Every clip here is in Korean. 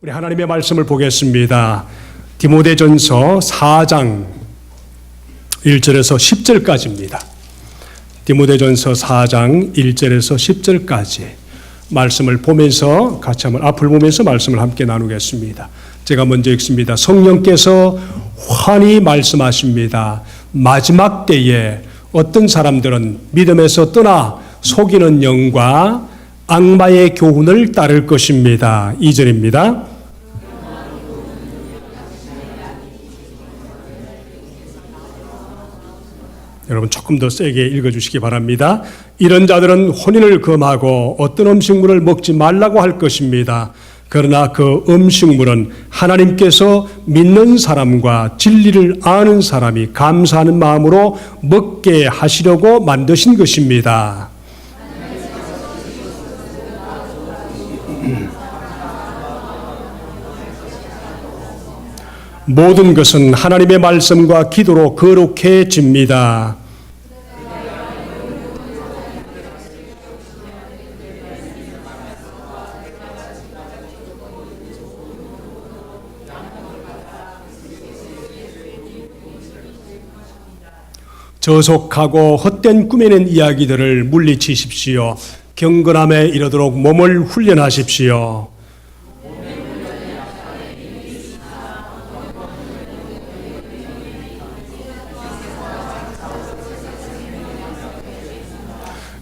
우리 하나님의 말씀을 보겠습니다. 디모데전서 4장 1절에서 10절까지입니다. 디모데전서 4장 1절에서 10절까지 말씀을 보면서 같이 한번 앞을 보면서 말씀을 함께 나누겠습니다. 제가 먼저 읽습니다. 성령께서 환히 말씀하십니다. 마지막 때에 어떤 사람들은 믿음에서 떠나 속이는 영과 악마의 교훈을 따를 것입니다. 2절입니다. 여러분 조금 더 세게 읽어주시기 바랍니다. 이런 자들은 혼인을 금하고 어떤 음식물을 먹지 말라고 할 것입니다. 그러나 그 음식물은 하나님께서 믿는 사람과 진리를 아는 사람이 감사하는 마음으로 먹게 하시려고 만드신 것입니다. 모든 것은 하나님의 말씀과 기도로 거룩해집니다. 저속하고 헛된 꾸며낸 이야기들을 물리치십시오. 경건함에 이르도록 몸을 훈련하십시오.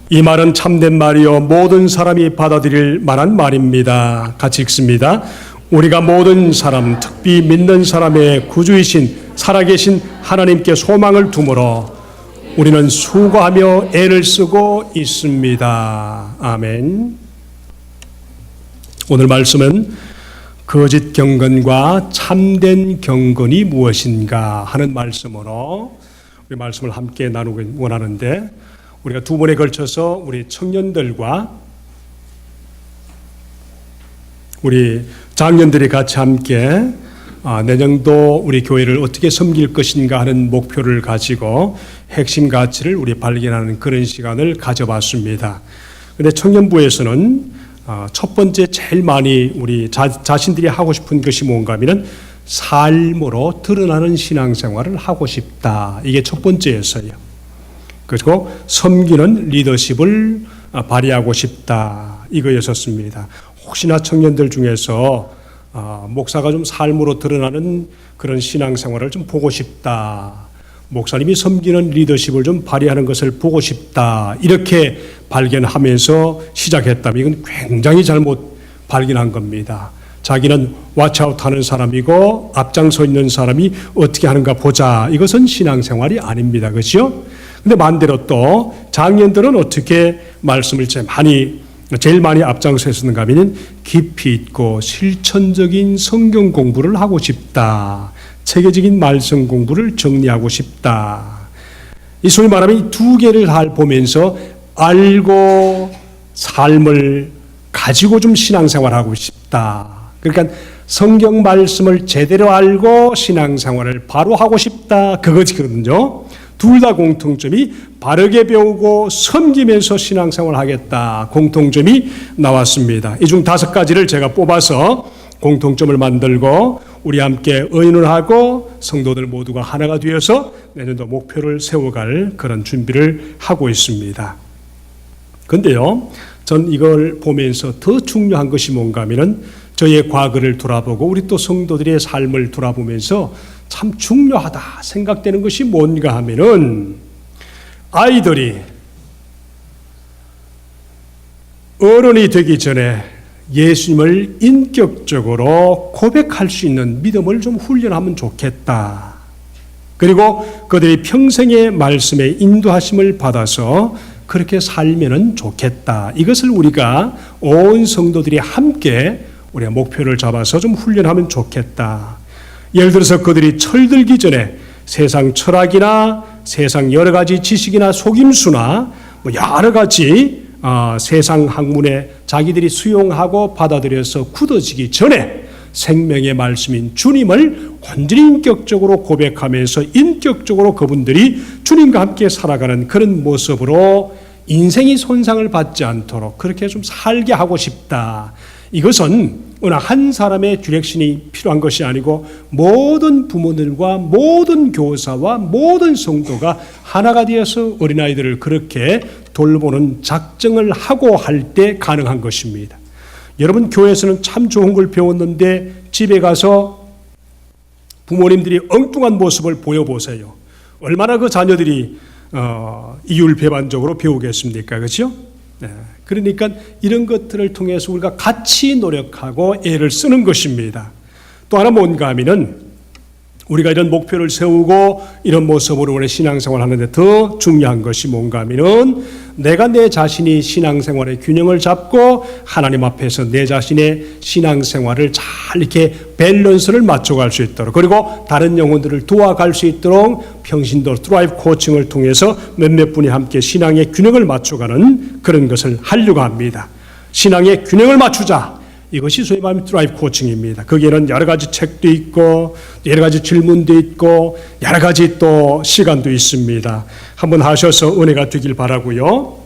이 말은 참된 말이요 모든 사람이 받아들일 만한 말입니다. 같이 읽습니다. 우리가 모든 사람, 특히 믿는 사람의 구주이신 살아계신 하나님께 소망을 두므로 우리는 수고하며 애를 쓰고 있습니다. 아멘. 오늘 말씀은 거짓 경건과 참된 경건이 무엇인가 하는 말씀으로 우리 말씀을 함께 나누기 원하는데, 우리가 두 번에 걸쳐서 우리 청년들과 우리 장년들이 같이 함께 내년도 우리 교회를 어떻게 섬길 것인가 하는 목표를 가지고 핵심 가치를 우리 발견하는 그런 시간을 가져봤습니다. 그런데 청년부에서는 첫 번째 제일 많이 우리 자신들이 하고 싶은 것이 뭔가 하면은 삶으로 드러나는 신앙생활을 하고 싶다. 이게 첫 번째였어요. 그리고 섬기는 리더십을 발휘하고 싶다. 이거였었습니다. 혹시나 청년들 중에서 목사가 좀 삶으로 드러나는 그런 신앙생활을 좀 보고 싶다. 목사님이 섬기는 리더십을 좀 발휘하는 것을 보고 싶다. 이렇게 발견하면서 시작했다면 이건 굉장히 잘못 발견한 겁니다. 자기는 왓츠아웃 하는 사람이고 앞장서 있는 사람이 어떻게 하는가 보자. 이것은 신앙생활이 아닙니다. 그렇죠? 근데 반대로 또 장년들은 어떻게 말씀을 제일 많이 앞장서 있었는가 하면 깊이 있고 실천적인 성경 공부를 하고 싶다. 체계적인 말씀 공부를 정리하고 싶다. 이 소위 말하면 이 두 개를 잘 보면서 알고 삶을 가지고 좀 신앙생활하고 싶다. 그러니까 성경 말씀을 제대로 알고 신앙생활을 바로 하고 싶다. 그거거든요. 둘 다 공통점이 바르게 배우고 섬기면서 신앙생활을 하겠다. 공통점이 나왔습니다. 이 중 5가지를 제가 뽑아서 공통점을 만들고 우리 함께 의논을 하고 성도들 모두가 하나가 되어서 내년도 목표를 세워갈 그런 준비를 하고 있습니다. 그런데요, 전 이걸 보면서 더 중요한 것이 뭔가 하면은 저의 과거를 돌아보고 우리 또 성도들의 삶을 돌아보면서 참 중요하다 생각되는 것이 뭔가 하면은 아이들이 어른이 되기 전에 예수님을 인격적으로 고백할 수 있는 믿음을 좀 훈련하면 좋겠다. 그리고 그들이 평생의 말씀에 인도하심을 받아서 그렇게 살면은 좋겠다. 이것을 우리가 온 성도들이 함께 우리가 목표를 잡아서 좀 훈련하면 좋겠다. 예를 들어서 그들이 철들기 전에 세상 철학이나 세상 여러 가지 지식이나 속임수나 여러 가지 세상 학문에 자기들이 수용하고 받아들여서 굳어지기 전에 생명의 말씀인 주님을 완전히 인격적으로 고백하면서 인격적으로 그분들이 주님과 함께 살아가는 그런 모습으로 인생이 손상을 받지 않도록 그렇게 좀 살게 하고 싶다. 이것은 어느 한 사람의 디렉션이 필요한 것이 아니고 모든 부모들과 모든 교사와 모든 성도가 하나가 되어서 어린아이들을 그렇게 돌보는 작정을 하고 할 때 가능한 것입니다. 여러분, 교회에서는 참 좋은 걸 배웠는데 집에 가서 부모님들이 엉뚱한 모습을 보여보세요. 얼마나 그 자녀들이 이율배반적으로 배우겠습니까? 그렇죠? 네. 그러니까 이런 것들을 통해서 우리가 같이 노력하고 애를 쓰는 것입니다. 또 하나 뭔가 하면은 우리가 이런 목표를 세우고 이런 모습으로 우리 신앙생활을 하는데 더 중요한 것이 뭔가 하면은 내가 내 자신이 신앙생활의 균형을 잡고 하나님 앞에서 내 자신의 신앙생활을 잘 이렇게 밸런스를 맞춰갈 수 있도록, 그리고 다른 영혼들을 도와갈 수 있도록 평신도 드라이브 코칭을 통해서 몇몇 분이 함께 신앙의 균형을 맞춰가는 그런 것을 하려고 합니다. 신앙의 균형을 맞추자. 이것이 소위 말하는 드라이브 코칭입니다. 거기에는 여러 가지 책도 있고 여러 가지 질문도 있고 여러 가지 또 시간도 있습니다. 한번 하셔서 은혜가 되길 바라고요.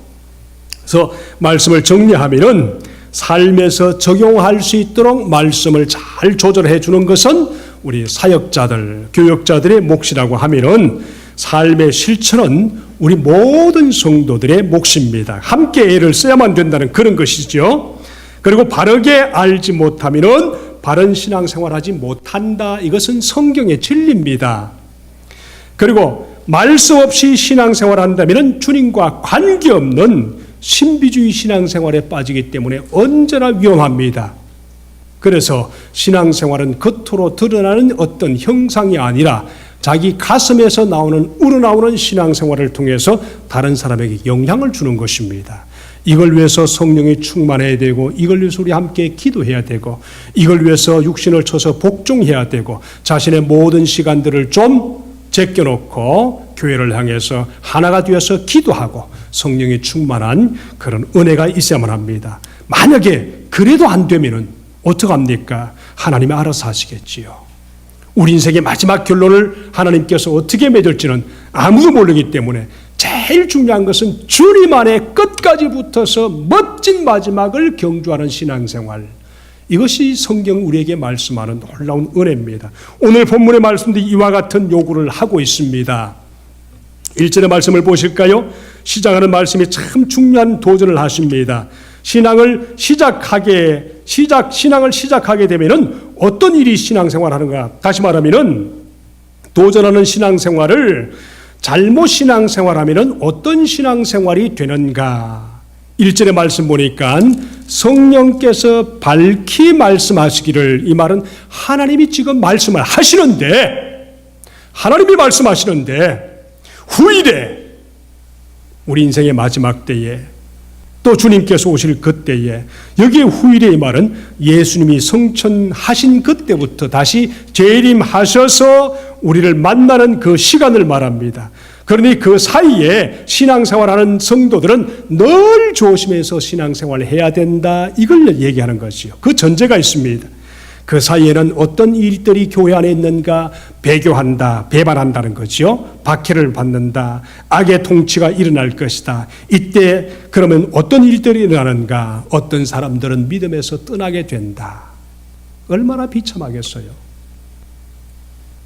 그래서 말씀을 정리하면은 삶에서 적용할 수 있도록 말씀을 잘 조절해 주는 것은 우리 사역자들, 교역자들의 몫이라고 하면은 삶의 실천은 우리 모든 성도들의 몫입니다. 함께 애를 써야만 된다는 그런 것이죠. 그리고 바르게 알지 못하면은 바른 신앙생활하지 못한다. 이것은 성경의 진리입니다. 그리고 말씀 없이 신앙생활한다면은 주님과 관계없는 신비주의 신앙생활에 빠지기 때문에 언제나 위험합니다. 그래서 신앙생활은 겉으로 드러나는 어떤 형상이 아니라 자기 가슴에서 우러나오는 신앙생활을 통해서 다른 사람에게 영향을 주는 것입니다. 이걸 위해서 성령이 충만해야 되고, 이걸 위해서 우리 함께 기도해야 되고, 이걸 위해서 육신을 쳐서 복종해야 되고, 자신의 모든 시간들을 좀 제껴놓고 교회를 향해서 하나가 되어서 기도하고 성령이 충만한 그런 은혜가 있어야만 합니다. 만약에 그래도 안 되면은 어떡합니까? 하나님이 알아서 하시겠지요. 우리 인생의 마지막 결론을 하나님께서 어떻게 맺을지는 아무도 모르기 때문에 제일 중요한 것은 주님 안에 끝까지 붙어서 멋진 마지막을 경주하는 신앙생활. 이것이 성경 우리에게 말씀하는 놀라운 은혜입니다. 오늘 본문의 말씀도 이와 같은 요구를 하고 있습니다. 1절의 말씀을 보실까요? 시작하는 말씀이 참 중요한 도전을 하십니다. 신앙을 시작하게 되면은 어떤 일이 신앙생활하는가? 다시 말하면은 도전하는 신앙생활을 잘못 신앙생활하면은 어떤 신앙생활이 되는가? 1절의 말씀 보니까 성령께서 밝히 말씀하시기를, 이 말은 하나님이 지금 말씀을 하시는데, 하나님이 말씀하시는데 후일에 우리 인생의 마지막 때에 또 주님께서 오실 그때에, 여기에 후일의 이 말은 예수님이 성천하신 그때부터 다시 재림하셔서 우리를 만나는 그 시간을 말합니다. 그러니 그 사이에 신앙생활하는 성도들은 늘 조심해서 신앙생활을 해야 된다, 이걸 얘기하는 것이요. 그 전제가 있습니다. 그 사이에는 어떤 일들이 교회 안에 있는가? 배교한다, 배반한다는 거죠. 박해를 받는다, 악의 통치가 일어날 것이다. 이때 그러면 어떤 일들이 일어나는가? 어떤 사람들은 믿음에서 떠나게 된다. 얼마나 비참하겠어요.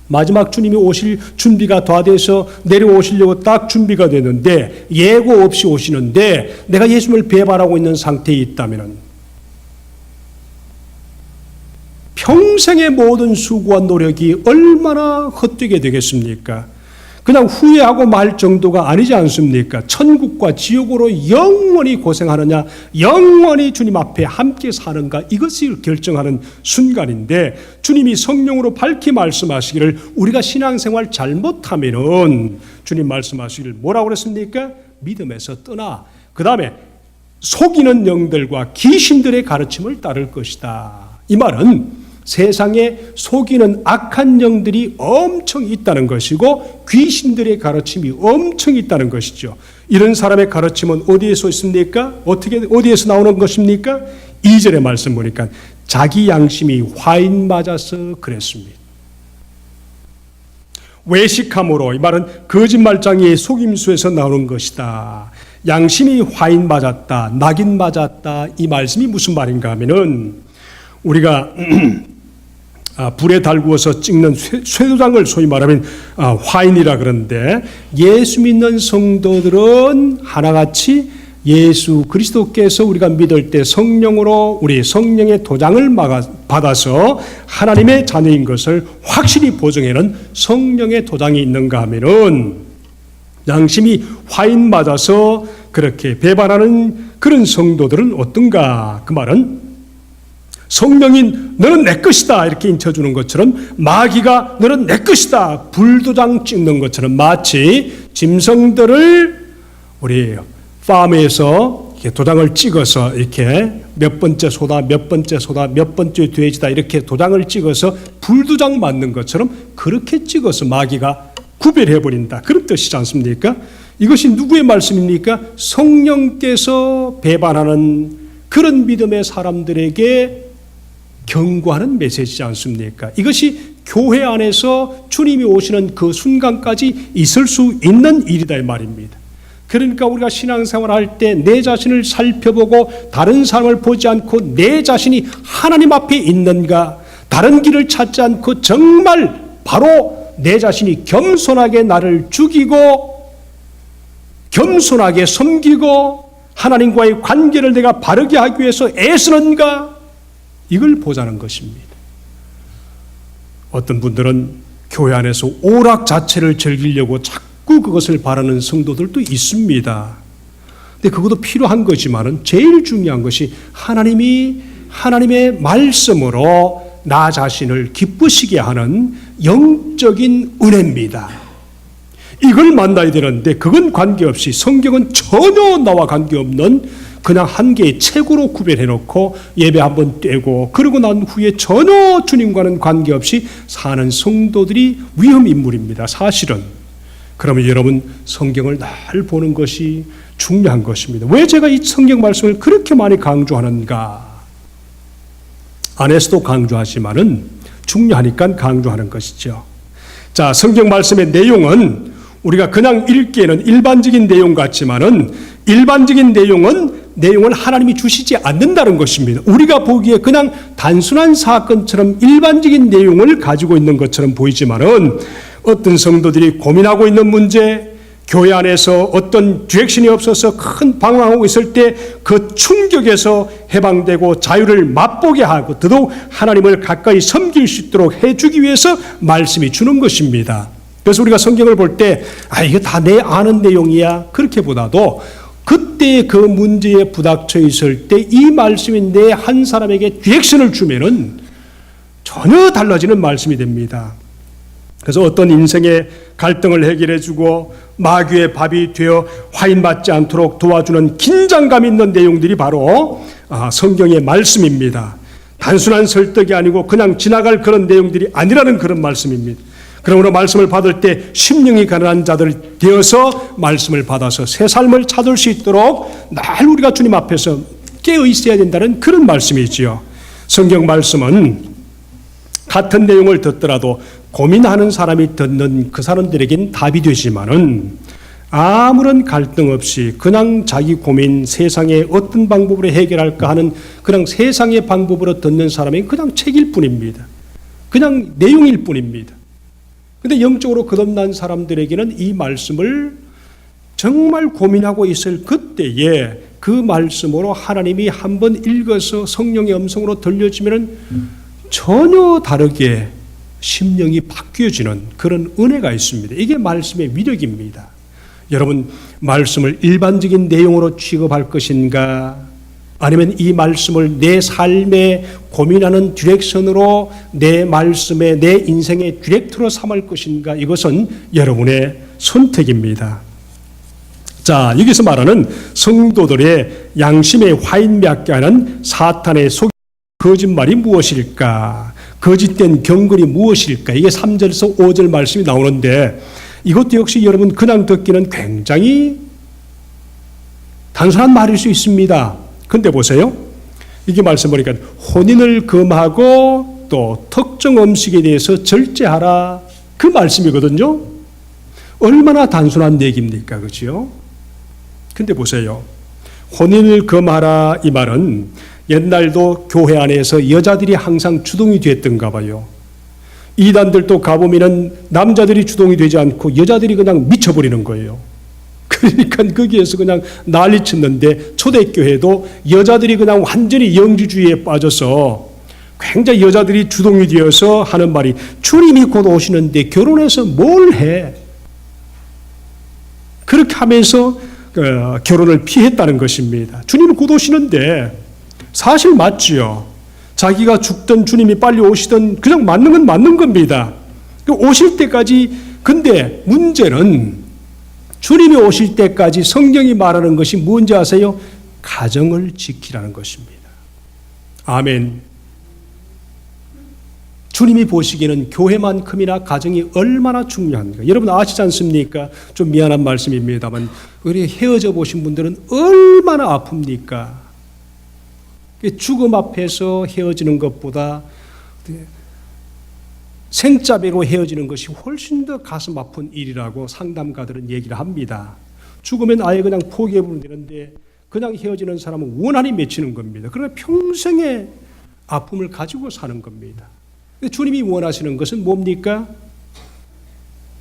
마지막 주님이 오실 준비가 다 돼서 내려오시려고 딱 준비가 되는데, 예고 없이 오시는데 내가 예수님을 배반하고 있는 상태에 있다면 평생의 모든 수고와 노력이 얼마나 헛되게 되겠습니까? 그냥 후회하고 말 정도가 아니지 않습니까? 천국과 지옥으로 영원히 고생하느냐, 영원히 주님 앞에 함께 사는가, 이것을 결정하는 순간인데, 주님이 성령으로 밝히 말씀하시기를, 우리가 신앙생활 잘못하면은 주님 말씀하시기를 뭐라고 그랬습니까? 믿음에서 떠나, 그 다음에 속이는 영들과 귀신들의 가르침을 따를 것이다. 이 말은 세상에 속이는 악한 영들이 엄청 있다는 것이고 귀신들의 가르침이 엄청 있다는 것이죠. 이런 사람의 가르침은 어디에서 있습니까? 어디에서 나오는 것입니까? 2절의 말씀 보니까 자기 양심이 화인 맞아서 그랬습니다. 외식함으로, 이 말은 거짓말장애의 속임수에서 나오는 것이다. 양심이 화인 맞았다, 낙인 맞았다, 이 말씀이 무슨 말인가 하면은 우리가 불에 달구어서 찍는 쇠도장을 소위 말하면 화인이라 그러는데, 예수 믿는 성도들은 하나같이 예수 그리스도께서 우리가 믿을 때 성령으로 우리 성령의 도장을 받아서 하나님의 자녀인 것을 확실히 보증하는 성령의 도장이 있는가 하면은, 양심이 화인 맞아서 그렇게 배반하는 그런 성도들은 어떤가? 그 말은 성령인 너는 내 것이다 이렇게 인쳐주는 것처럼, 마귀가 너는 내 것이다 불도장 찍는 것처럼, 마치 짐승들을 우리 팜에서 도장을 찍어서 이렇게 몇 번째 소다, 몇 번째 소다, 몇 번째 돼지다 이렇게 도장을 찍어서 불도장 맞는 것처럼 그렇게 찍어서 마귀가 구별해버린다, 그런 뜻이지 않습니까? 이것이 누구의 말씀입니까? 성령께서 배반하는 그런 믿음의 사람들에게 경고하는 메시지지 않습니까? 이것이 교회 안에서 주님이 오시는 그 순간까지 있을 수 있는 일이다 이 말입니다. 그러니까 우리가 신앙생활할 때 내 자신을 살펴보고 다른 사람을 보지 않고 내 자신이 하나님 앞에 있는가, 다른 길을 찾지 않고 정말 바로 내 자신이 겸손하게 나를 죽이고 겸손하게 섬기고 하나님과의 관계를 내가 바르게 하기 위해서 애쓰는가, 이걸 보자는 것입니다. 어떤 분들은 교회 안에서 오락 자체를 즐기려고 자꾸 그것을 바라는 성도들도 있습니다. 근데 그것도 필요한 거지만은 제일 중요한 것이 하나님의 말씀으로 나 자신을 기쁘시게 하는 영적인 은혜입니다. 이걸 만나야 되는데, 그건 관계없이 성경은 전혀 나와 관계없는 그냥 한 개의 책으로 구별해놓고 예배 한번 떼고 그러고 난 후에 전혀 주님과는 관계없이 사는 성도들이 위험인물입니다, 사실은. 그러면 여러분, 성경을 늘 보는 것이 중요한 것입니다. 왜 제가 이 성경 말씀을 그렇게 많이 강조하는가? 안에서도 강조하지만은 중요하니까 강조하는 것이죠. 자, 성경 말씀의 내용은 우리가 그냥 읽기에는 일반적인 내용 같지만은, 일반적인 내용을 하나님이 주시지 않는다는 것입니다. 우리가 보기에 그냥 단순한 사건처럼 일반적인 내용을 가지고 있는 것처럼 보이지만은, 어떤 성도들이 고민하고 있는 문제, 교회 안에서 어떤 디렉션이 없어서 큰 방황하고 있을 때 그 충격에서 해방되고 자유를 맛보게 하고 더더욱 하나님을 가까이 섬길 수 있도록 해주기 위해서 말씀이 주는 것입니다. 그래서 우리가 성경을 볼 때 이거 다 내 아는 내용이야 그렇게 보다도, 그때 그 문제에 부닥쳐 있을 때 이 말씀이 내 한 사람에게 디렉션을 주면은 전혀 달라지는 말씀이 됩니다. 그래서 어떤 인생의 갈등을 해결해주고 마귀의 밥이 되어 화인 맞지 않도록 도와주는 긴장감 있는 내용들이 바로 성경의 말씀입니다. 단순한 설득이 아니고 그냥 지나갈 그런 내용들이 아니라는 그런 말씀입니다. 그러므로 말씀을 받을 때 심령이 가난한 자들 되어서 말씀을 받아서 새 삶을 찾을 수 있도록 늘 우리가 주님 앞에서 깨어 있어야 된다는 그런 말씀이지요. 성경 말씀은 같은 내용을 듣더라도 고민하는 사람이 듣는 그 사람들에겐 답이 되지만은, 아무런 갈등 없이 그냥 자기 고민, 세상에 어떤 방법으로 해결할까 하는 그냥 세상의 방법으로 듣는 사람이 그냥 책일 뿐입니다. 그냥 내용일 뿐입니다. 근데 영적으로 거듭난 사람들에게는 이 말씀을 정말 고민하고 있을 그때에 그 말씀으로 하나님이 한번 읽어서 성령의 음성으로 들려주면 전혀 다르게 심령이 바뀌어지는 그런 은혜가 있습니다. 이게 말씀의 위력입니다. 여러분, 말씀을 일반적인 내용으로 취급할 것인가, 아니면 이 말씀을 내 삶에 고민하는 디렉션으로 내 말씀에 내 인생의 디렉터로 삼을 것인가, 이것은 여러분의 선택입니다. 자, 여기서 말하는 성도들의 양심의 화인맺게 하는 사탄의 거짓말이 무엇일까? 거짓된 경건이 무엇일까? 이게 3절에서 5절 말씀이 나오는데, 이것도 역시 여러분 그냥 듣기는 굉장히 단순한 말일 수 있습니다. 근데 보세요. 이게 말씀 보니까 혼인을 금하고 또 특정 음식에 대해서 절제하라, 그 말씀이거든요. 얼마나 단순한 얘기입니까? 그렇죠? 근데 보세요. 혼인을 금하라 이 말은 옛날도 교회 안에서 여자들이 항상 주동이 됐던가 봐요. 이단들도 가보면은 남자들이 주동이 되지 않고 여자들이 그냥 미쳐버리는 거예요. 그러니까 거기에서 그냥 난리쳤는데 초대교회도 여자들이 그냥 완전히 영지주의에 빠져서 굉장히 여자들이 주동이 되어서 하는 말이 주님이 곧 오시는데 결혼해서 뭘 해? 그렇게 하면서 결혼을 피했다는 것입니다. 주님이 곧 오시는데 사실 맞지요. 자기가 죽든 주님이 빨리 오시든 그냥 맞는 건 맞는 겁니다. 오실 때까지. 근데 문제는 주님이 오실 때까지 성경이 말하는 것이 뭔지 아세요? 가정을 지키라는 것입니다. 아멘. 주님이 보시기에는 교회만큼이나 가정이 얼마나 중요한가. 여러분 아시지 않습니까? 좀 미안한 말씀입니다만 우리 헤어져 보신 분들은 얼마나 아픕니까? 죽음 앞에서 헤어지는 것보다 생자배로 헤어지는 것이 훨씬 더 가슴 아픈 일이라고 상담가들은 얘기를 합니다. 죽으면 아예 그냥 포기해버리면 되는데 그냥 헤어지는 사람은 원한이 맺히는 겁니다. 그러나 평생의 아픔을 가지고 사는 겁니다. 주님이 원하시는 것은 뭡니까?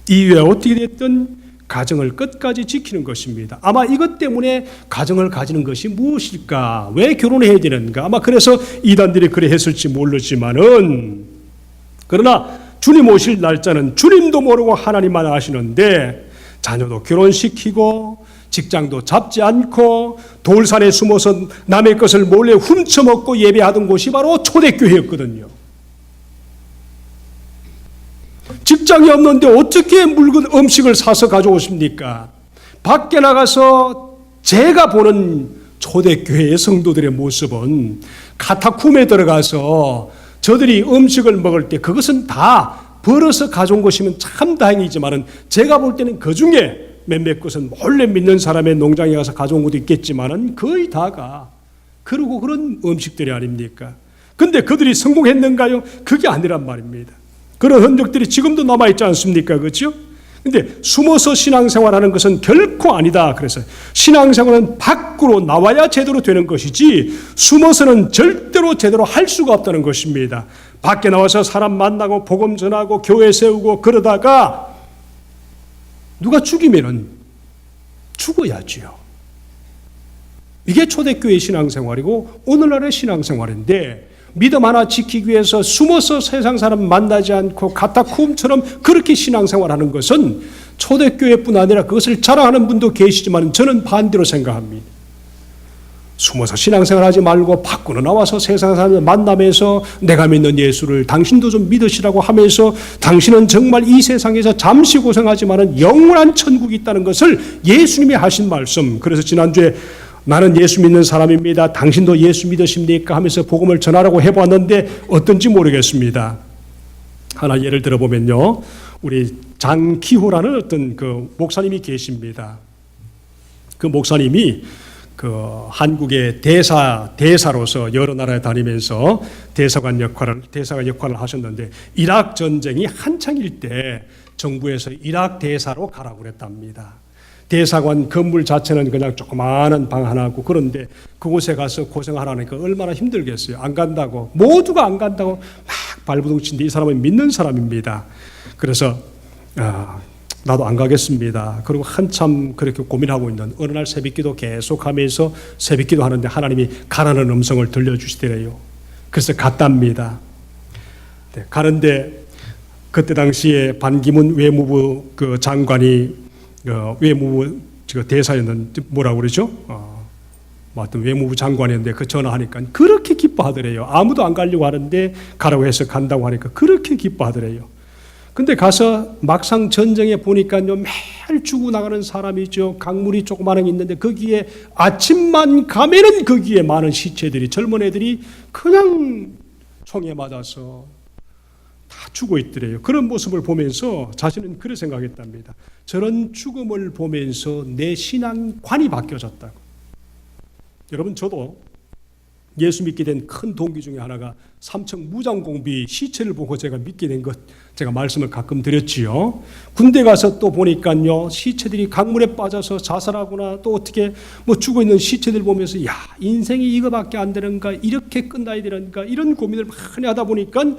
이후에 어떻게 됐든 가정을 끝까지 지키는 것입니다. 아마 이것 때문에 가정을 가지는 것이 무엇일까? 왜 결혼해야 되는가? 아마 그래서 이단들이 그래 했을지 모르지만은, 그러나 주님 오실 날짜는 주님도 모르고 하나님만 아시는데 자녀도 결혼시키고 직장도 잡지 않고 돌산에 숨어서 남의 것을 몰래 훔쳐먹고 예배하던 곳이 바로 초대교회였거든요. 직장이 없는데 어떻게 음식을 사서 가져오십니까? 밖에 나가서 제가 보는 초대교회의 성도들의 모습은 카타콤에 들어가서 저들이 음식을 먹을 때 그것은 다 벌어서 가져온 것이면 참 다행이지만은 제가 볼 때는 그 중에 몇몇 것은 몰래 믿는 사람의 농장에 가서 가져온 것도 있겠지만은 거의 다가 그러고 그런 음식들이 아닙니까? 근데 그들이 성공했는가요? 그게 아니란 말입니다. 그런 흔적들이 지금도 남아있지 않습니까? 그렇죠? 근데 숨어서 신앙생활하는 것은 결코 아니다. 그래서 신앙생활은 밖으로 나와야 제대로 되는 것이지 숨어서는 절대로 제대로 할 수가 없다는 것입니다. 밖에 나와서 사람 만나고 복음 전하고 교회 세우고 그러다가 누가 죽이면은 죽어야지요. 이게 초대교회 신앙생활이고 오늘날의 신앙생활인데 믿음 하나 지키기 위해서 숨어서 세상 사람 만나지 않고 카타콤처럼 그렇게 신앙생활하는 것은 초대교회뿐 아니라 그것을 자랑하는 분도 계시지만 저는 반대로 생각합니다. 숨어서 신앙생활하지 말고 밖으로 나와서 세상 사람을 만나면서 내가 믿는 예수를 당신도 좀 믿으시라고 하면서 당신은 정말 이 세상에서 잠시 고생하지만 영원한 천국이 있다는 것을 예수님이 하신 말씀. 그래서 지난주에 나는 예수 믿는 사람입니다. 당신도 예수 믿으십니까? 하면서 복음을 전하라고 해보았는데 어떤지 모르겠습니다. 하나 예를 들어보면요. 우리 장기호라는 어떤 그 목사님이 계십니다. 그 목사님이 그 한국의 대사로서 여러 나라에 다니면서 대사관 역할을 하셨는데 이락 전쟁이 한창일 때 정부에서 이락 대사로 가라고 그랬답니다. 대사관 건물 자체는 그냥 조그마한 방 하나고 그런데 그곳에 가서 고생하라니까 얼마나 힘들겠어요. 안 간다고. 모두가 안 간다고 막 발부둥치는데 이 사람은 믿는 사람입니다. 그래서 나도 안 가겠습니다. 그리고 한참 그렇게 고민하고 있는 어느 날 새벽기도 계속하면서 새벽기도 하는데 하나님이 가라는 음성을 들려주시더래요. 그래서 갔답니다. 네, 가는데 그때 당시에 반기문 외무부 그 장관이 외무부 대사였는데 뭐라고 그러죠? 어떤 외무부 장관이었는데 그 전화하니까 그렇게 기뻐하더래요. 아무도 안 가려고 하는데 가라고 해서 간다고 하니까 그렇게 기뻐하더래요. 근데 가서 막상 전쟁에 보니까요, 매일 죽어나가는 사람이죠. 강물이 조그마한 게 있는데 거기에 아침만 가면은 거기에 많은 시체들이, 젊은 애들이 그냥 총에 맞아서 다 죽어 있더래요. 그런 모습을 보면서 자신은 그렇게 생각했답니다. 저런 죽음을 보면서 내 신앙관이 바뀌어졌다고. 여러분, 저도 예수 믿게 된 큰 동기 중에 하나가 삼척 무장공비 시체를 보고 제가 믿게 된 것, 제가 말씀을 가끔 드렸지요. 군대 가서 또 보니까요, 시체들이 강물에 빠져서 자살하거나 또 어떻게 죽어 있는 시체들 보면서 야, 인생이 이거밖에 안 되는가, 이렇게 끝나야 되는가, 이런 고민을 많이 하다 보니까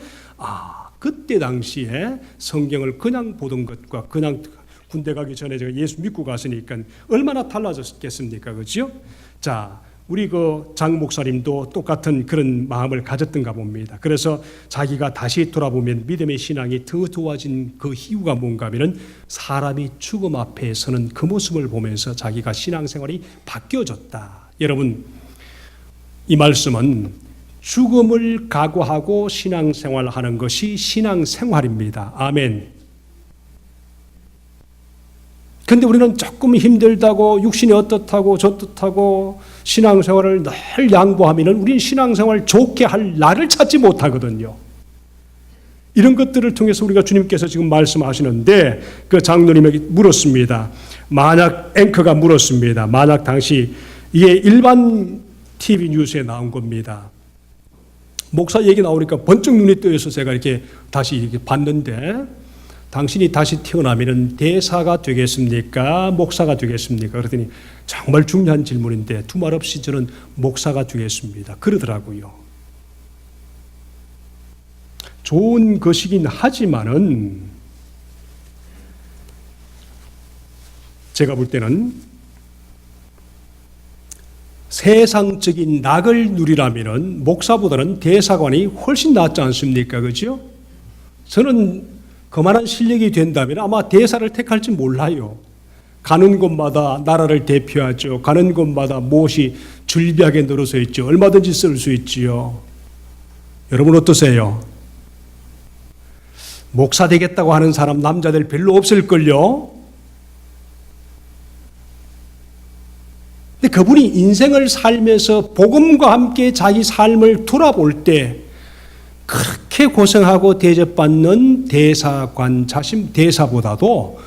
그때 당시에 성경을 그냥 보던 것과 그냥 군대 가기 전에 제가 예수 믿고 갔으니까 얼마나 달라졌겠습니까? 그죠? 자, 우리 장 목사님도 똑같은 그런 마음을 가졌던가 봅니다. 그래서 자기가 다시 돌아보면 믿음의 신앙이 더 좋아진 그 이유가 뭔가 하면은 사람이 죽음 앞에 서는 그 모습을 보면서 자기가 신앙생활이 바뀌어졌다. 여러분, 이 말씀은 죽음을 각오하고 신앙생활하는 것이 신앙생활입니다. 아멘. 근데 우리는 조금 힘들다고 육신이 어떻다고 저떻다고 신앙생활을 늘 양보하면 우리는 신앙생활 좋게 할 날을 찾지 못하거든요. 이런 것들을 통해서 우리가 주님께서 지금 말씀하시는데 그 장로님에게 물었습니다. 만약 앵커가 물었습니다. 만약 당시 이게 일반 TV 뉴스에 나온 겁니다. 목사 얘기 나오니까 번쩍 눈이 뜨여서 제가 이렇게 다시 이렇게 봤는데 당신이 다시 태어나면 대사가 되겠습니까? 목사가 되겠습니까? 그랬더니 정말 중요한 질문인데 두말 없이 저는 목사가 되겠습니다. 그러더라고요. 좋은 것이긴 하지만은 제가 볼 때는 세상적인 낙을 누리라면은 목사보다는 대사관이 훨씬 낫지 않습니까? 그죠? 저는 그만한 실력이 된다면 아마 대사를 택할지 몰라요. 가는 곳마다 나라를 대표하죠. 가는 곳마다 무엇이 줄비하게 늘어서 있죠. 얼마든지 쓸 수 있지요. 여러분 어떠세요? 목사 되겠다고 하는 사람 남자들 별로 없을걸요? 근데 그분이 인생을 살면서 복음과 함께 자기 삶을 돌아볼 때 그렇게 고생하고 대접받는 대사관 자신 대사보다도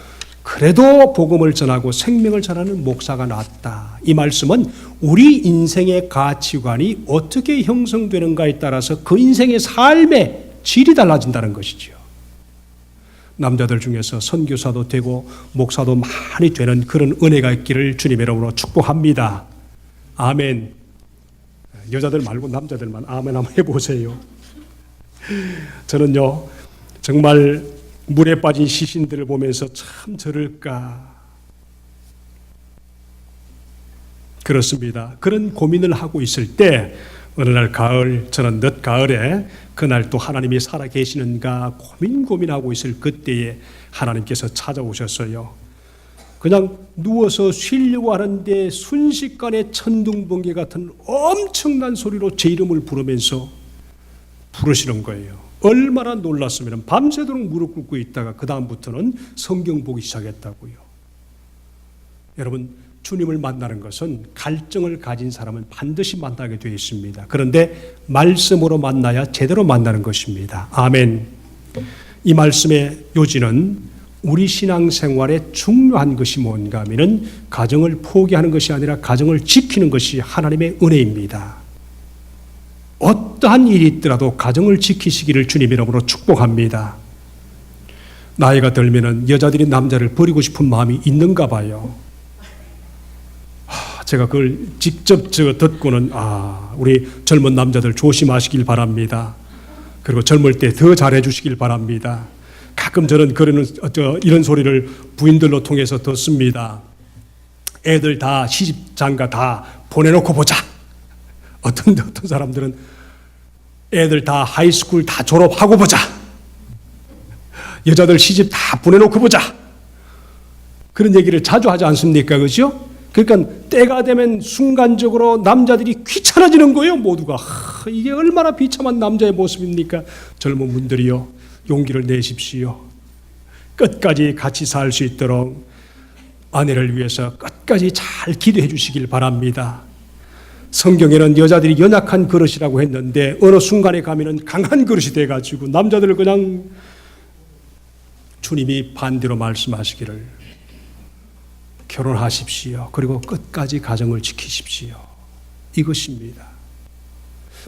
그래도 복음을 전하고 생명을 전하는 목사가 낫다. 이 말씀은 우리 인생의 가치관이 어떻게 형성되는가에 따라서 그 인생의 삶의 질이 달라진다는 것이죠. 남자들 중에서 선교사도 되고 목사도 많이 되는 그런 은혜가 있기를 주님의 이름으로 축복합니다. 아멘. 여자들 말고 남자들만 아멘 한번 해보세요. 저는요, 정말 물에 빠진 시신들을 보면서 참 저럴까. 그렇습니다. 그런 고민을 하고 있을 때 어느 날 가을, 저는 늦 가을에 그날 또 하나님이 살아 계시는가 고민하고 있을 그때에 하나님께서 찾아오셨어요. 그냥 누워서 쉬려고 하는데 순식간에 천둥번개 같은 엄청난 소리로 제 이름을 부르면서 부르시는 거예요. 얼마나 놀랐으면 밤새도록 무릎 꿇고 있다가 그 다음부터는 성경 보기 시작했다고요. 여러분, 주님을 만나는 것은 갈증을 가진 사람은 반드시 만나게 되어 있습니다. 그런데 말씀으로 만나야 제대로 만나는 것입니다. 아멘. 이 말씀의 요지는 우리 신앙생활에 중요한 것이 뭔가 하면은 가정을 포기하는 것이 아니라 가정을 지키는 것이 하나님의 은혜입니다. 어떠한 일이 있더라도 가정을 지키시기를 주님 이름으로 축복합니다. 나이가 들면은 여자들이 남자를 버리고 싶은 마음이 있는가 봐요. 제가 그걸 직접 듣고는 우리 젊은 남자들 조심하시길 바랍니다. 그리고 젊을 때 더 잘해 주시길 바랍니다. 가끔 저는 이런 소리를 부인들로 통해서 듣습니다. 애들 다 시집 장가 다 보내놓고 보자. 어떤 사람들은 애들 다 하이스쿨 다 졸업하고 보자. 여자들 시집 다 보내놓고 보자. 그런 얘기를 자주 하지 않습니까? 그죠? 그러니까 때가 되면 순간적으로 남자들이 귀찮아지는 거예요. 모두가. 이게 얼마나 비참한 남자의 모습입니까? 젊은 분들이요, 용기를 내십시오. 끝까지 같이 살 수 있도록 아내를 위해서 끝까지 잘 기도해 주시길 바랍니다. 성경에는 여자들이 연약한 그릇이라고 했는데 어느 순간에 가면은 강한 그릇이 돼가지고 남자들을 그냥 주님이 반대로 말씀하시기를 결혼하십시오. 그리고 끝까지 가정을 지키십시오. 이것입니다.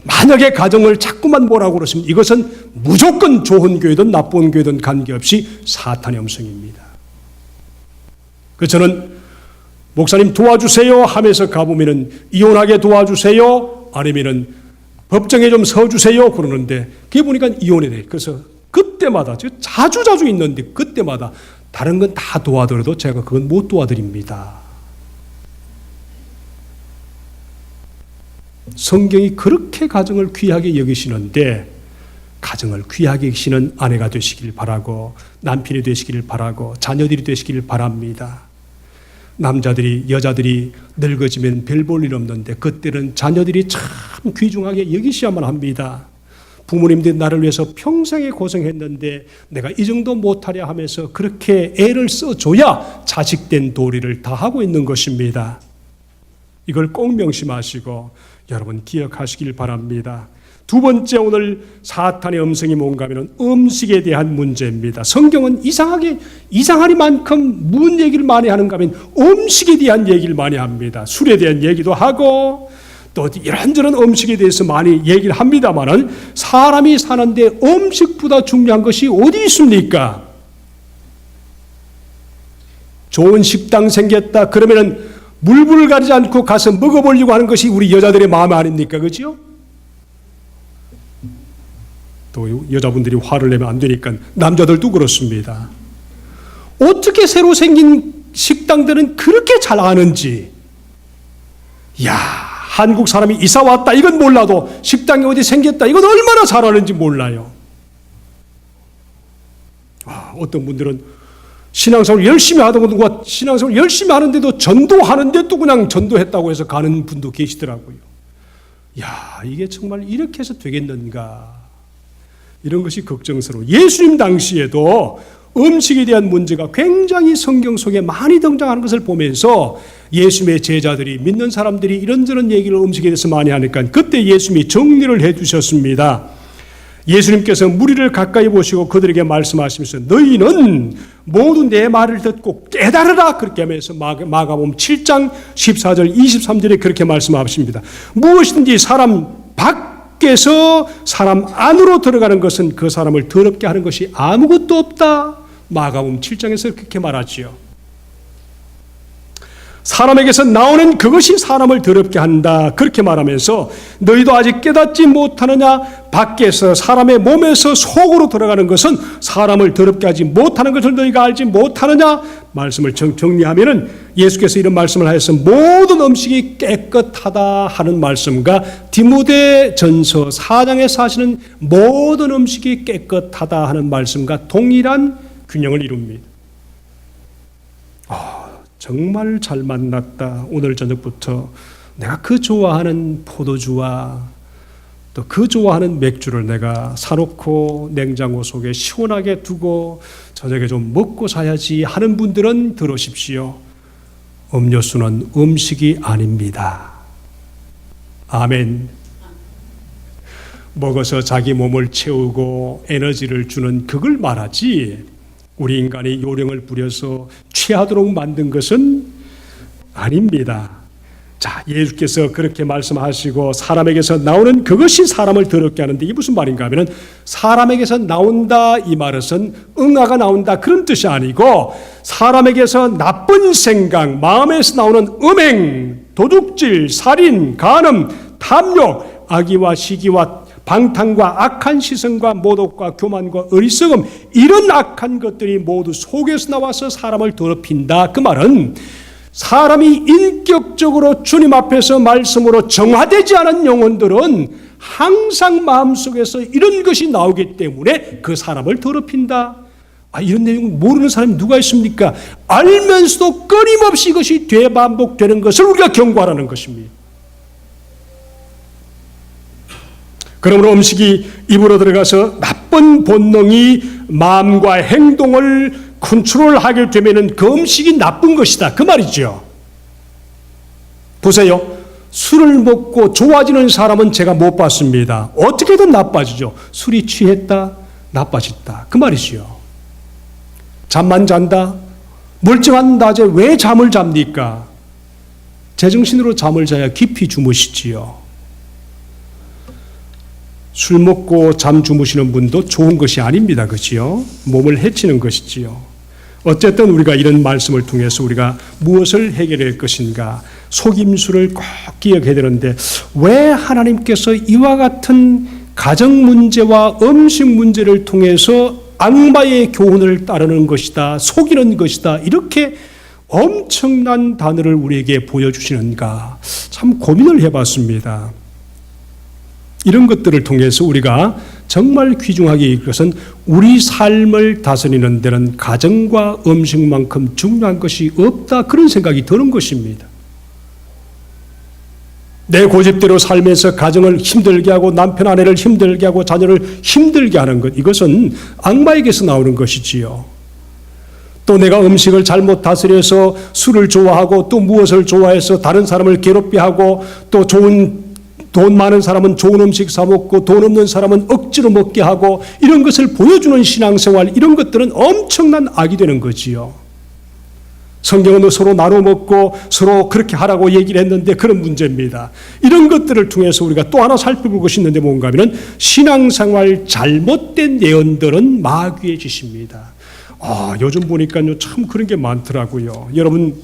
만약에 가정을 자꾸만 뭐라고 그러시면 이것은 무조건 좋은 교회든 나쁜 교회든 관계없이 사탄의 음성입니다. 그래서 저는 목사님 도와주세요 하면서 가보면은 이혼하게 도와주세요 아니면은 법정에 좀 서주세요 그러는데 그게 보니까 이혼이 돼. 그래서 그때마다 자주 있는데 그때마다 다른 건 다 도와드려도 제가 그건 못 도와드립니다. 성경이 그렇게 가정을 귀하게 여기시는데 가정을 귀하게 여기시는 아내가 되시길 바라고 남편이 되시길 바라고 자녀들이 되시길 바랍니다. 남자들이 여자들이 늙어지면 별 볼 일 없는데 그때는 자녀들이 참 귀중하게 여기셔야만 합니다. 부모님들이 나를 위해서 평생에 고생했는데 내가 이 정도 못하려 하면서 그렇게 애를 써줘야 자식된 도리를 다 하고 있는 것입니다. 이걸 꼭 명심하시고 여러분 기억하시길 바랍니다. 두 번째 오늘 사탄의 음성이 뭔가 하면 음식에 대한 문제입니다. 성경은 이상하리만큼 무슨 얘기를 많이 하는가 하면 음식에 대한 얘기를 많이 합니다. 술에 대한 얘기도 하고 또 이런저런 음식에 대해서 많이 얘기를 합니다만은 사람이 사는데 음식보다 중요한 것이 어디 있습니까? 좋은 식당 생겼다 그러면은 물불 가리지 않고 가서 먹어보려고 하는 것이 우리 여자들의 마음 아닙니까? 그죠? 또 여자분들이 화를 내면 안 되니까 남자들도 그렇습니다. 어떻게 새로 생긴 식당들은 그렇게 잘 아는지. 야, 한국 사람이 이사 왔다 이건 몰라도 식당이 어디 생겼다 이건 얼마나 잘 아는지 몰라요. 어떤 분들은 신앙생활 열심히 하던 신앙생활 열심히 하는데도 전도하는데 또 그냥 전도했다고 해서 가는 분도 계시더라고요. 야, 이게 정말 이렇게 해서 되겠는가? 이런 것이 걱정스러워. 예수님 당시에도 음식에 대한 문제가 굉장히 성경 속에 많이 등장하는 것을 보면서 예수님의 제자들이 믿는 사람들이 이런저런 얘기를 음식에 대해서 많이 하니까 그때 예수님이 정리를 해 주셨습니다. 예수님께서 무리를 가까이 보시고 그들에게 말씀하시면서 너희는 모두 내 말을 듣고 깨달으라 그렇게 하면서 마가복음 7장 14절 23절에 그렇게 말씀하십니다. 무엇이든지 사람 밖에서 사람 안으로 들어가는 것은 그 사람을 더럽게 하는 것이 아무것도 없다. 마가복음 7장에서 그렇게 말하지요. 사람에게서 나오는 그것이 사람을 더럽게 한다. 그렇게 말하면서 너희도 아직 깨닫지 못하느냐? 밖에서 사람의 몸에서 속으로 들어가는 것은 사람을 더럽게 하지 못하는 것을 너희가 알지 못하느냐? 말씀을 정리하면은 예수께서 이런 말씀을 하여서 모든 음식이 깨끗하다 하는 말씀과 디모데전서 4장에서 하시는 모든 음식이 깨끗하다 하는 말씀과 동일한 균형을 이룹니다. 정말 잘 만났다. 오늘 저녁부터 내가 그 좋아하는 포도주와 또 그 좋아하는 맥주를 내가 사놓고 냉장고 속에 시원하게 두고 저녁에 좀 먹고 자야지 하는 분들은 들으십시오. 음료수는 음식이 아닙니다. 아멘. 먹어서 자기 몸을 채우고 에너지를 주는 그걸 말하지 우리 인간이 요령을 부려서 취하도록 만든 것은 아닙니다. 자, 예수께서 그렇게 말씀하시고 사람에게서 나오는 그것이 사람을 더럽게 하는데 이게 무슨 말인가 하면 사람에게서 나온다 이 말은 응아가 나온다 그런 뜻이 아니고 사람에게서 나쁜 생각, 마음에서 나오는 음행, 도둑질, 살인, 간음, 탐욕, 악의와 시기와 방탕과 악한 시선과 모독과 교만과 어리석음 이런 악한 것들이 모두 속에서 나와서 사람을 더럽힌다. 그 말은 사람이 인격적으로 주님 앞에서 말씀으로 정화되지 않은 영혼들은 항상 마음속에서 이런 것이 나오기 때문에 그 사람을 더럽힌다. 이런 내용을 모르는 사람이 누가 있습니까? 알면서도 끊임없이 이것이 되반복되는 것을 우리가 경고하라는 것입니다. 그러므로 음식이 입으로 들어가서 나쁜 본능이 마음과 행동을 컨트롤하게 되면 그 음식이 나쁜 것이다. 그 말이죠. 보세요. 술을 먹고 좋아지는 사람은 제가 못 봤습니다. 어떻게든 나빠지죠. 술이 취했다, 나빠졌다. 그 말이죠. 잠만 잔다. 멀쩡한 낮에 왜 잠을 잡니까? 제정신으로 잠을 자야 깊이 주무시지요. 술 먹고 잠 주무시는 분도 좋은 것이 아닙니다. 그렇지요? 몸을 해치는 것이지요. 어쨌든 우리가 이런 말씀을 통해서 우리가 무엇을 해결할 것인가 속임수를 꼭 기억해야 되는데 왜 하나님께서 이와 같은 가정 문제와 음식 문제를 통해서 악마의 교훈을 따르는 것이다, 속이는 것이다 이렇게 엄청난 단어를 우리에게 보여주시는가 참 고민을 해봤습니다. 이런 것들을 통해서 우리가 정말 귀중하게 이 것은 우리 삶을 다스리는 데는 가정과 음식만큼 중요한 것이 없다 그런 생각이 드는 것입니다. 내 고집대로 살면서 가정을 힘들게 하고 남편 아내를 힘들게 하고 자녀를 힘들게 하는 것 이것은 악마에게서 나오는 것이지요. 또 내가 음식을 잘못 다스려서 술을 좋아하고 또 무엇을 좋아해서 다른 사람을 괴롭게 하고 또 돈 많은 사람은 좋은 음식 사 먹고 돈 없는 사람은 억지로 먹게 하고 이런 것을 보여주는 신앙생활 이런 것들은 엄청난 악이 되는 거지요. 성경은 서로 나눠 먹고 서로 그렇게 하라고 얘기를 했는데 그런 문제입니다. 이런 것들을 통해서 우리가 또 하나 살펴볼 것이 있는데 뭔가 하면 신앙생활 잘못된 예언들은 마귀의 짓입니다. 요즘 보니까요 참 그런 게 많더라고요. 여러분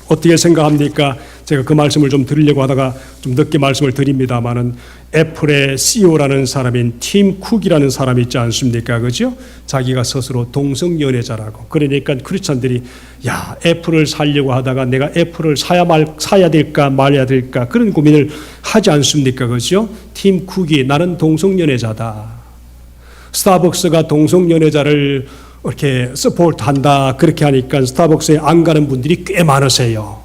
어떻게 생각합니까? 제가 그 말씀을 좀 드리려고 하다가 좀 늦게 말씀을 드립니다만은 애플의 CEO라는 사람인 팀 쿡이라는 사람이 있지 않습니까? 그죠? 자기가 스스로 동성연애자라고. 그러니까 크리스찬들이 야, 애플을 사려고 하다가 내가 애플을 사야 될까 말아야 될까 그런 고민을 하지 않습니까? 그죠? 팀 쿡이 나는 동성연애자다. 스타벅스가 동성연애자를 이렇게 서포트한다 그렇게 하니까 스타벅스에 안 가는 분들이 꽤 많으세요.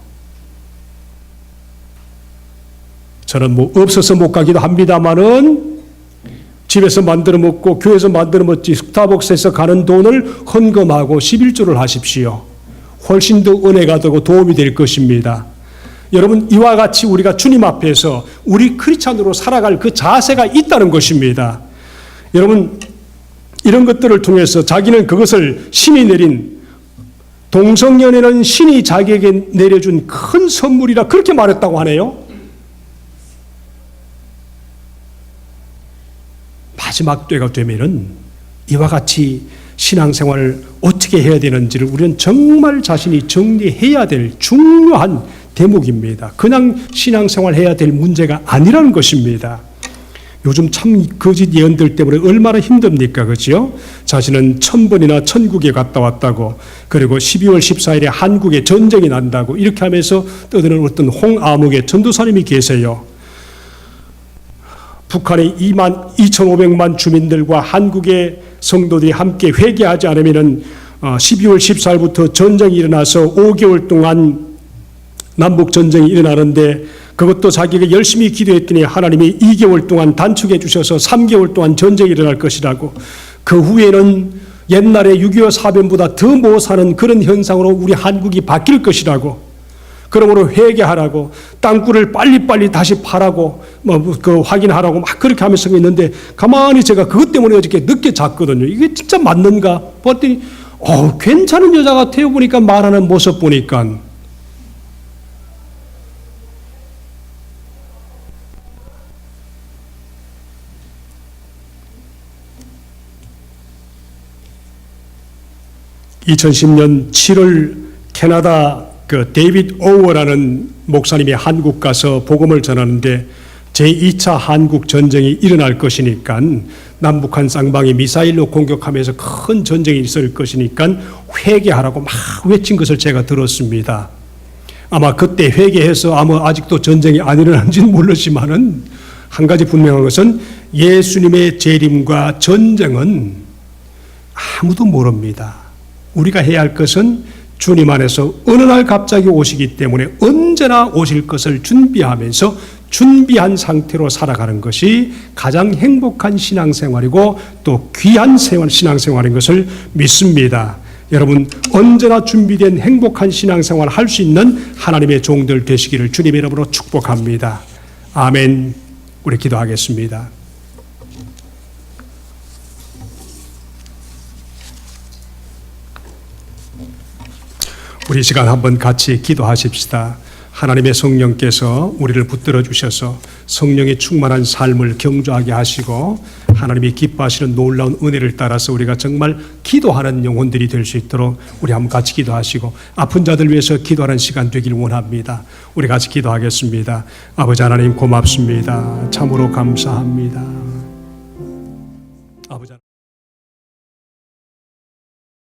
저는 뭐 없어서 못 가기도 합니다만은 집에서 만들어 먹고 교회에서 만들어 먹지 스타벅스에서 가는 돈을 헌금하고 11조를 하십시오. 훨씬 더 은혜가 되고 도움이 될 것입니다. 여러분 이와 같이 우리가 주님 앞에서 우리 크리스찬으로 살아갈 그 자세가 있다는 것입니다. 여러분 이런 것들을 통해서 자기는 그것을 신이 내린 동성연애는 신이 자기에게 내려준 큰 선물이라 그렇게 말했다고 하네요. 마지막 때가 되면은 이와 같이 신앙생활을 어떻게 해야 되는지를 우리는 정말 자신이 정리해야 될 중요한 대목입니다. 그냥 신앙생활 해야 될 문제가 아니라는 것입니다. 요즘 참 거짓 예언들 때문에 얼마나 힘듭니까? 그죠? 자신은 1000번이나 천국에 갔다 왔다고 그리고 12월 14일에 한국에 전쟁이 난다고 이렇게 하면서 떠드는 어떤 홍아무개 전도사님이 계세요. 북한의 22,500만 주민들과 한국의 성도들이 함께 회개하지 않으면 12월 14일부터 전쟁이 일어나서 5개월 동안 남북전쟁이 일어나는데 그것도 자기가 열심히 기도했더니 하나님이 2개월 동안 단축해 주셔서 3개월 동안 전쟁이 일어날 것이라고 그 후에는 옛날에 6.25 사변보다 더 못 사는 그런 현상으로 우리 한국이 바뀔 것이라고 그러므로 회개하라고 땅굴을 빨리빨리 다시 파라고 확인하라고 막 그렇게 하면서 있는데 가만히 제가 그것 때문에 어저께 늦게 잤거든요. 이게 진짜 맞는가? 봤더니 괜찮은 여자 같아요. 보니까 말하는 모습 보니까. (2010년 7월) 캐나다 데이빗 오워라는 목사님이 한국 가서 복음을 전하는데 제2차 한국 전쟁이 일어날 것이니까 남북한 쌍방이 미사일로 공격하면서 큰 전쟁이 있을 것이니까 회개하라고 막 외친 것을 제가 들었습니다. 아마 그때 회개해서 아직도 전쟁이 안 일어난지는 모르지만은 한 가지 분명한 것은 예수님의 재림과 전쟁은 아무도 모릅니다. 우리가 해야 할 것은 주님 안에서 어느 날 갑자기 오시기 때문에 언제나 오실 것을 준비하면서 준비한 상태로 살아가는 것이 가장 행복한 신앙생활이고 또 귀한 신앙생활인 것을 믿습니다. 여러분 언제나 준비된 행복한 신앙생활을 할 수 있는 하나님의 종들 되시기를 주님의 이름으로 축복합니다. 아멘. 우리 기도하겠습니다. 우리 시간 한번 같이 기도하십시다. 하나님의 성령께서 우리를 붙들어 주셔서 성령의 충만한 삶을 경주하게 하시고 하나님이 기뻐하시는 놀라운 은혜를 따라서 우리가 정말 기도하는 영혼들이 될 수 있도록 우리 한번 같이 기도하시고 아픈 자들 위해서 기도하는 시간 되길 원합니다. 우리 같이 기도하겠습니다. 아버지 하나님 고맙습니다. 참으로 감사합니다. 아버지